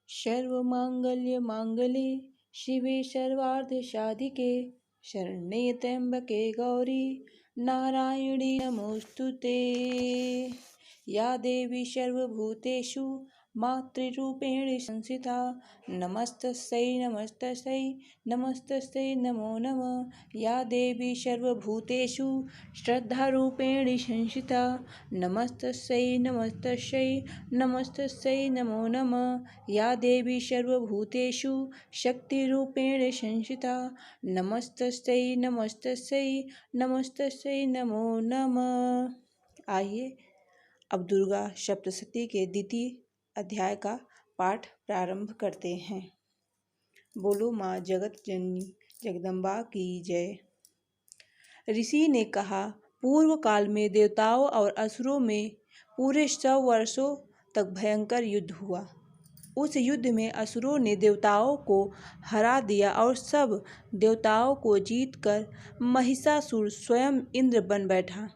सर्वमांगल्य मांगल्ये शिवे सर्वार्थ साधिके शरण्ये त्र्यंबके गौरी नारायणी नमोस्तुते। या देवी सर्वभूतेषु मातृरूपेण संस्थिता नमस्तस्यै नमस्तस्यै नमस्तस्यै नमो नमः। या देवी सर्वभूतेषु श्रद्धारूपेण संस्थिता नमस्तस्यै नमस्तस्यै नमस्तस्यै नमो नमः। या देवी सर्वभूतेषु शक्तिरूपेण संस्थिता नमस्तस्यै नमस्तस्यै नमस्तस्यै नमो नमः। आइए अब दुर्गा सप्तशती के द्वितीय अध्याय का पाठ प्रारंभ करते हैं। बोलो माँ जगत जननी जगदम्बा की जय। ऋषि ने कहा, पूर्व काल में देवताओं और असुरों में पूरे 100 वर्षों तक भयंकर युद्ध हुआ। उस युद्ध में असुरों ने देवताओं को हरा दिया और सब देवताओं को जीतकर महिषासुर स्वयं इंद्र बन बैठा।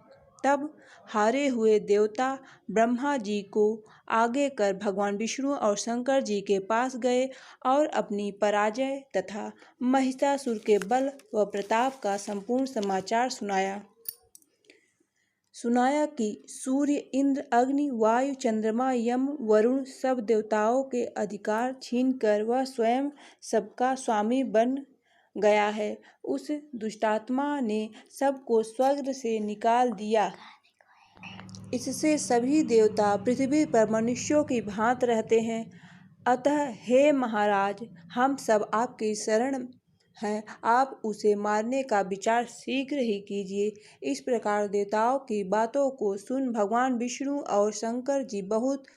तब हारे हुए देवता ब्रह्मा जी को आगे कर भगवान विष्णु और शंकर जी के पास गए और अपनी पराजय तथा महिषासुर के बल व प्रताप का संपूर्ण समाचार सुनाया कि सूर्य, इंद्र, अग्नि, वायु, चंद्रमा, यम, वरुण सब देवताओं के अधिकार छीनकर वह स्वयं सबका स्वामी बन गया है। उस दुष्टात्मा ने सबको स्वर्ग से निकाल दिया। इससे सभी देवता पृथ्वी पर मनुष्यों की भांति रहते हैं। अतः हे महाराज, हम सब आपकी शरण हैं, आप उसे मारने का विचार शीघ्र ही कीजिए। इस प्रकार देवताओं की बातों को सुन भगवान विष्णु और शंकर जी बहुत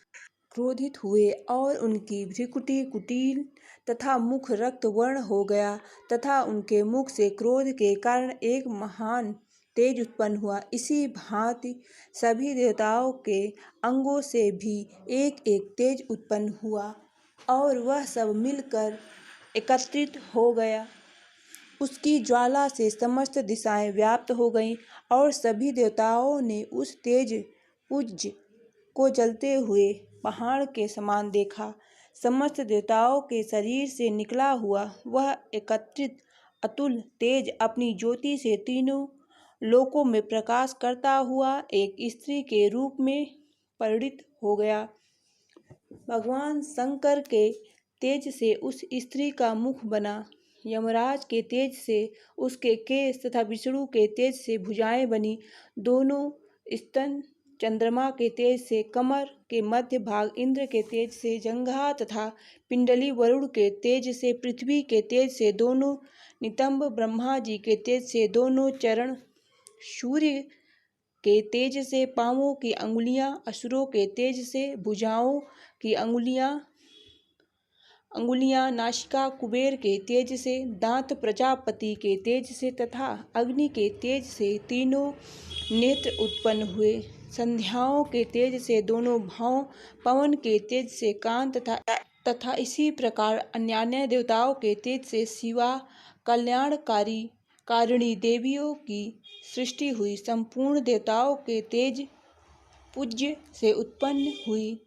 क्रोधित हुए और उनकी भ्रुकुटि कुटिल तथा मुख रक्त वर्ण हो गया तथा उनके मुख से क्रोध के कारण एक महान तेज उत्पन्न हुआ। इसी भांति सभी देवताओं के अंगों से भी एक एक तेज उत्पन्न हुआ और वह सब मिलकर एकत्रित हो गया। उसकी ज्वाला से समस्त दिशाएं व्याप्त हो गईं और सभी देवताओं ने उस तेज पुंज को जलते हुए पहाड़ के समान देखा। समस्त देवताओं के शरीर से निकला हुआ वह एकत्रित अतुल तेज अपनी ज्योति से तीनों लोकों में प्रकाश करता हुआ एक स्त्री के रूप में परिणित हो गया। भगवान शंकर के तेज से उस स्त्री का मुख बना, यमराज के तेज से उसके केश तथा विष्णु के तेज से भुजाएं बनी, दोनों स्तन चंद्रमा के तेज से कमर के मध्य भाग, इंद्र के तेज से जंघा तथा पिंडली, वरुण के तेज से पृथ्वी के तेज से दोनों नितंब, ब्रह्मा जी के तेज से दोनों चरण, सूर्य के तेज से पांवों की अंगुलियां, असुरों के तेज से भुजाओं की अंगुलियां, नासिका कुबेर के तेज से, दांत प्रजापति के तेज से तथा अग्नि के तेज से तीनों नेत्र उत्पन्न हुए। संध्याओं के तेज से दोनों भौं, पवन के तेज से कान तथा इसी प्रकार अन्यान्य देवताओं के तेज से शिवा कल्याणकारिणी देवियों की सृष्टि हुई। संपूर्ण देवताओं के तेज पूज्य से उत्पन्न हुई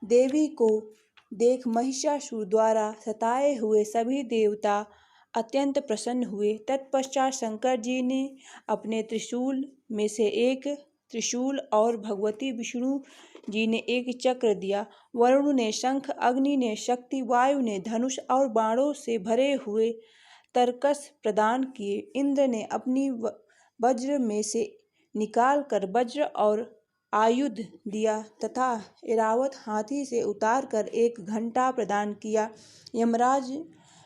देवी को देख महिषासुर द्वारा सताए हुए सभी देवता अत्यंत प्रसन्न हुए। तत्पश्चात शंकर जी ने अपने त्रिशूल में से एक त्रिशूल और भगवती विष्णु जी ने एक चक्र दिया। वरुण ने शंख, अग्नि ने शक्ति, वायु ने धनुष और बाणों से भरे हुए तरकस प्रदान किए। इंद्र ने अपनी वज्र में से निकाल कर वज्र और आयुध दिया तथा ऐरावत हाथी से उतार कर एक घंटा प्रदान किया। यमराज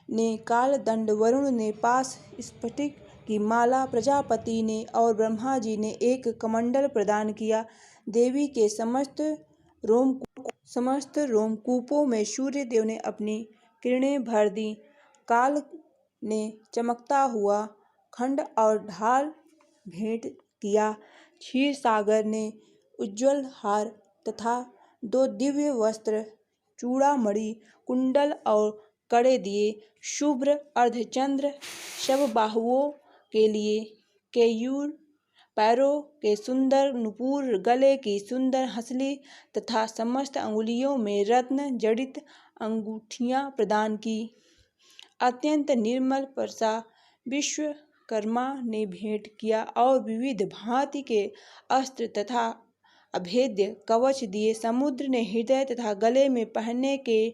ने कालदंड, वरुण ने पास स्फटिक की माला, प्रजापति ने और ब्रह्मा जी ने एक कमंडल प्रदान किया। देवी के समस्त रोमकूपों में सूर्य देव ने अपनी किरणें भर दी। काल ने चमकता हुआ खंड और ढाल भेंट किया। क्षीर सागर ने उज्ज्वल हार तथा 2 दिव्य वस्त्र, चूड़ामणि, कुंडल और कड़े दिए। शुभ्र अर्धचंद्र सब बाहुओं के लिए, केयूर पैरों के सुंदर नुपुर, गले की सुंदर हंसली तथा समस्त अंगुलियों में रत्न जड़ित अंगूठियां प्रदान की। अत्यंत निर्मल वर्षा विश्वकर्मा ने भेंट किया और विविध भांति के अस्त्र तथा अभेद्य कवच दिए। समुद्र ने हृदय तथा गले में पहनने के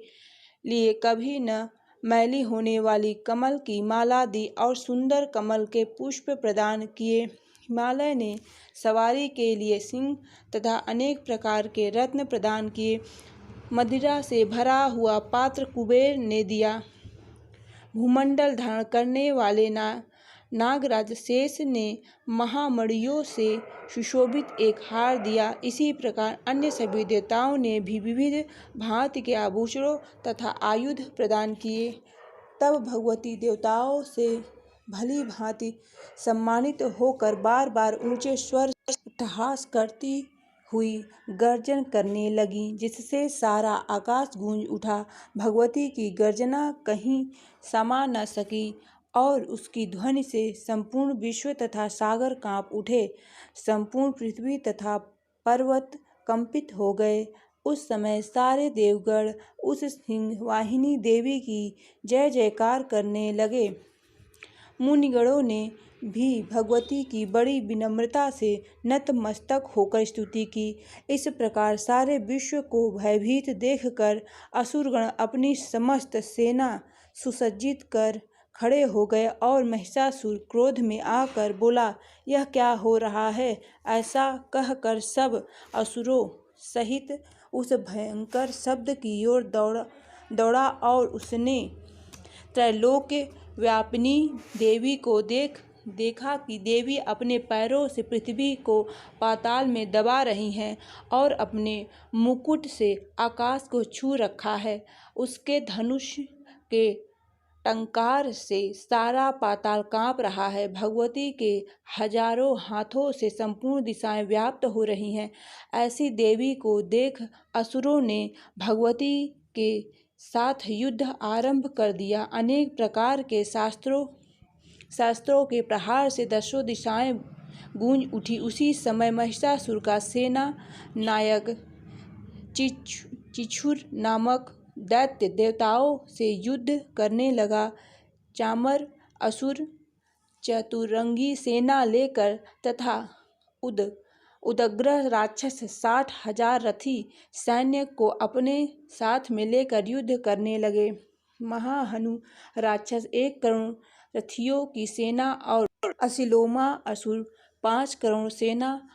लिए कभी न मैली होने वाली कमल की माला दी और सुंदर कमल के पुष्प प्रदान किए। हिमालय ने सवारी के लिए सिंह तथा अनेक प्रकार के रत्न प्रदान किए। मदिरा से भरा हुआ पात्र कुबेर ने दिया। भूमंडल धारण करने वाले नागराज शेष ने महामणियों से सुशोभित एक हार दिया। इसी प्रकार अन्य सभी देवताओं ने भी विविध भांति के आभूषणों तथा आयुध प्रदान किए। तब भगवती देवताओं से भली भांति सम्मानित होकर बार बार ऊंचे स्वर से अट्टहास करती हुई गर्जन करने लगी, जिससे सारा आकाश गूंज उठा। भगवती की गर्जना कहीं समा न सकी और उसकी ध्वनि से संपूर्ण विश्व तथा सागर कांप उठे। संपूर्ण पृथ्वी तथा पर्वत कंपित हो गए। उस समय सारे देवगण उस सिंह वाहिनी देवी की जय जयकार करने लगे। मुनिगणों ने भी भगवती की बड़ी विनम्रता से नतमस्तक होकर स्तुति की। इस प्रकार सारे विश्व को भयभीत देखकर असुरगण अपनी समस्त सेना सुसज्जित कर खड़े हो गए और महिषासुर क्रोध में आकर बोला, यह क्या हो रहा है? ऐसा कहकर सब असुरों सहित उस भयंकर शब्द की ओर दौड़ा और उसने त्रैलोक्य व्यापिनी देवी को देखा कि देवी अपने पैरों से पृथ्वी को पाताल में दबा रही हैं और अपने मुकुट से आकाश को छू रखा है। उसके धनुष के टंकार से सारा पाताल कांप रहा है। भगवती के हजारों हाथों से संपूर्ण दिशाएं व्याप्त हो रही हैं। ऐसी देवी को देख असुरों ने भगवती के साथ युद्ध आरंभ कर दिया। अनेक प्रकार के शस्त्रों के प्रहार से दसों दिशाएं गूंज उठी। उसी समय महिषासुर का सेना नायक चिछुर नामक दैत्य देवताओं से युद्ध करने लगा। चामर असुर चतुरंगी सेना लेकर तथा उदग्र राक्षस 60,000 रथी सैन्य को अपने साथ में लेकर युद्ध करने लगे। महाहनु राक्षस 1 करोड़ रथियों की सेना और असिलोमा असुर 5 करोड़ सेना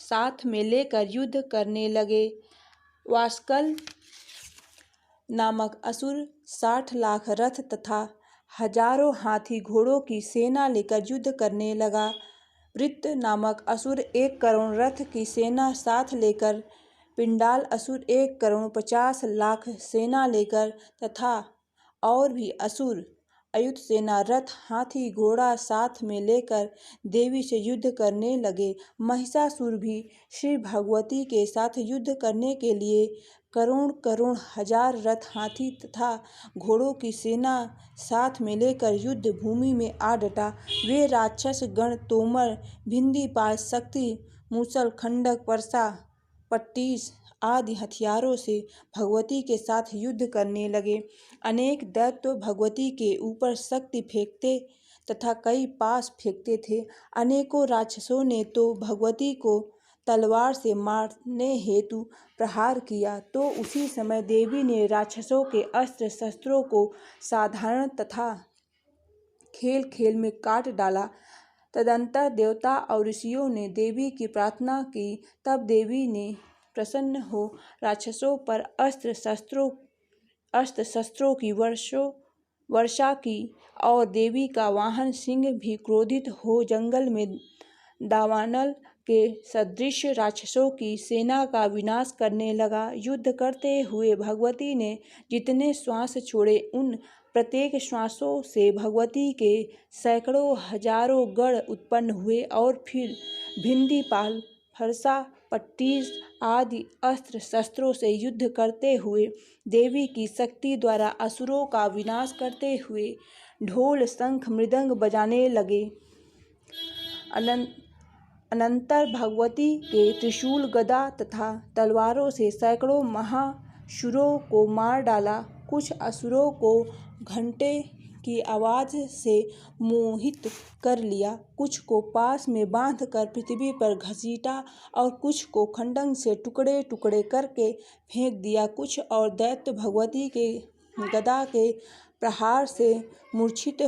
साथ में लेकर युद्ध करने लगे। वास्कल नामक असुर 60 लाख रथ तथा हजारों हाथी घोड़ों की सेना लेकर युद्ध करने लगा। वृत्त नामक असुर 1 करोड़ रथ की सेना साथ लेकर, पिंडाल असुर 1 करोड़ 50 लाख सेना लेकर तथा और भी असुर अयुत सेना रथ हाथी घोड़ा साथ में लेकर देवी से युद्ध करने लगे। महिषासुर भी श्री भगवती के साथ युद्ध करने के लिए करोड़ करोड़ हजार रथ हाथी तथा घोड़ों की सेना साथ में लेकर युद्ध भूमि में आ डटा। वे राक्षस गण तोमर, भिंदीपाल, शक्ति, मूसल, खंडक, वर्षा, पट्टिस आदि हथियारों से भगवती के साथ युद्ध करने लगे। अनेक दैत्य भगवती के ऊपर शक्ति फेंकते तथा कई पास फेंकते थे। अनेकों राक्षसों ने तो भगवती को तलवार से मारने हेतु प्रहार किया, तो उसी समय देवी ने राक्षसों के अस्त्र शस्त्रों को साधारण तथा खेल खेल में काट डाला। तदंतर देवता और ऋषियों ने देवी की प्रार्थना की। तब देवी ने प्रसन्न हो राक्षसों पर अस्त्र शस्त्रों की वर्षा की और देवी का वाहन सिंह भी क्रोधित हो जंगल में दावानल के सदृश राक्षसों की सेना का विनाश करने लगा। युद्ध करते हुए भगवती ने जितने श्वास छोड़े, उन प्रत्येक श्वासों से भगवती के सैकड़ों हजारों गण उत्पन्न हुए और फिर भिंदीपाल, फरसा, पट्टिस आदि अस्त्र शस्त्रों से युद्ध करते हुए देवी की शक्ति द्वारा असुरों का विनाश करते हुए ढोल, शंख, मृदंग बजाने लगे। अनंतर भगवती के त्रिशूल, गदा तथा तलवारों से सैकड़ों महासुरों को मार डाला। कुछ असुरों को घंटे की आवाज़ से मोहित कर लिया, कुछ को पास में बांधकर पृथ्वी पर घसीटा और कुछ को खंडंग से टुकड़े टुकड़े करके फेंक दिया। कुछ और दैत्य भगवती के गदा के प्रहार से मूर्छित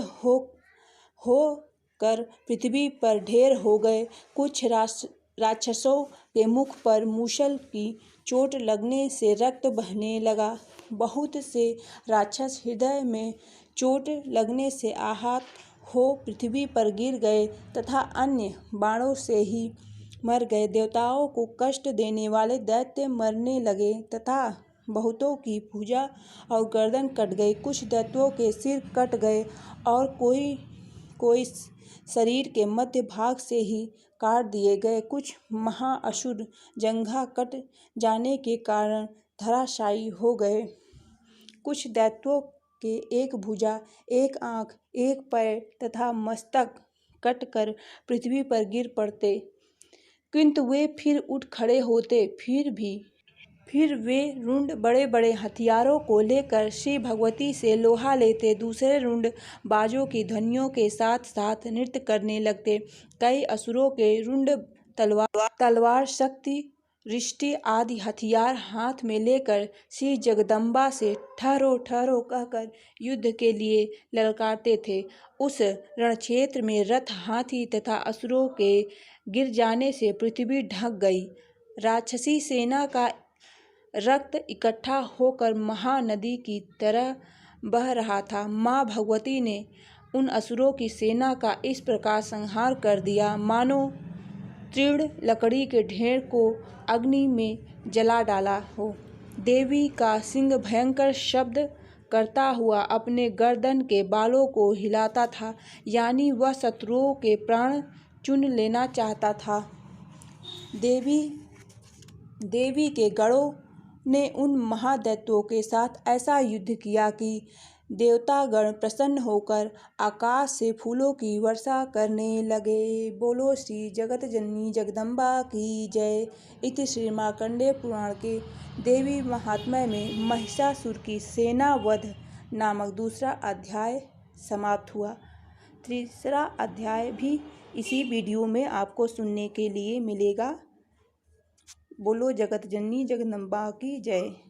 होकर पृथ्वी पर ढेर हो गए। कुछ राक्षसों के मुख पर मूसल की चोट लगने से रक्त बहने लगा। बहुत से राक्षस हृदय में चोट लगने से आहत हो पृथ्वी पर गिर गए तथा अन्य बाणों से ही मर गए। देवताओं को कष्ट देने वाले दैत्य मरने लगे तथा बहुतों की भुजा और गर्दन कट गई। कुछ दैत्यों के सिर कट गए और कोई शरीर के मध्य भाग से ही काट दिए गए। कुछ महाअसुर जंघा कट जाने के कारण धराशायी हो गए। कुछ दैत्यों के एक भुजा, एक आँख, एक पैर तथा मस्तक कटकर पृथ्वी पर गिर पड़ते, किंतु वे फिर उठ खड़े होते। फिर वे रुंड बड़े बड़े हथियारों को लेकर श्री भगवती से लोहा लेते, दूसरे रुंड बाजों की ध्वनियों के साथ साथ नृत्य करने लगते। कई असुरों के रुंड तलवार शक्ति रिष्टि आदि हथियार हाथ में लेकर श्री जगदम्बा से ठहरो ठहरो कहकर युद्ध के लिए ललकारते थे। उस रणक्षेत्र में रथ, हाथी तथा असुरों के गिर जाने से पृथ्वी ढक गई। राक्षसी सेना का रक्त इकट्ठा होकर महानदी की तरह बह रहा था। माँ भगवती ने उन असुरों की सेना का इस प्रकार संहार कर दिया मानो तीव्र लकड़ी के ढेर को अग्नि में जला डाला हो। देवी का सिंह भयंकर शब्द करता हुआ अपने गर्दन के बालों को हिलाता था, यानी वह शत्रुओं के प्राण चुन लेना चाहता था। देवी के गणों ने उन महादैत्यों के साथ ऐसा युद्ध किया कि देवतागण प्रसन्न होकर आकाश से फूलों की वर्षा करने लगे। बोलो श्री जगत जननी जगदम्बा की जय। इति श्री मार्कंडेय पुराण के देवी महात्म्य में महिषासुर की सेना वध नामक दूसरा अध्याय समाप्त हुआ। तीसरा अध्याय भी इसी वीडियो में आपको सुनने के लिए मिलेगा। बोलो जगत जननी जगदम्बा की जय।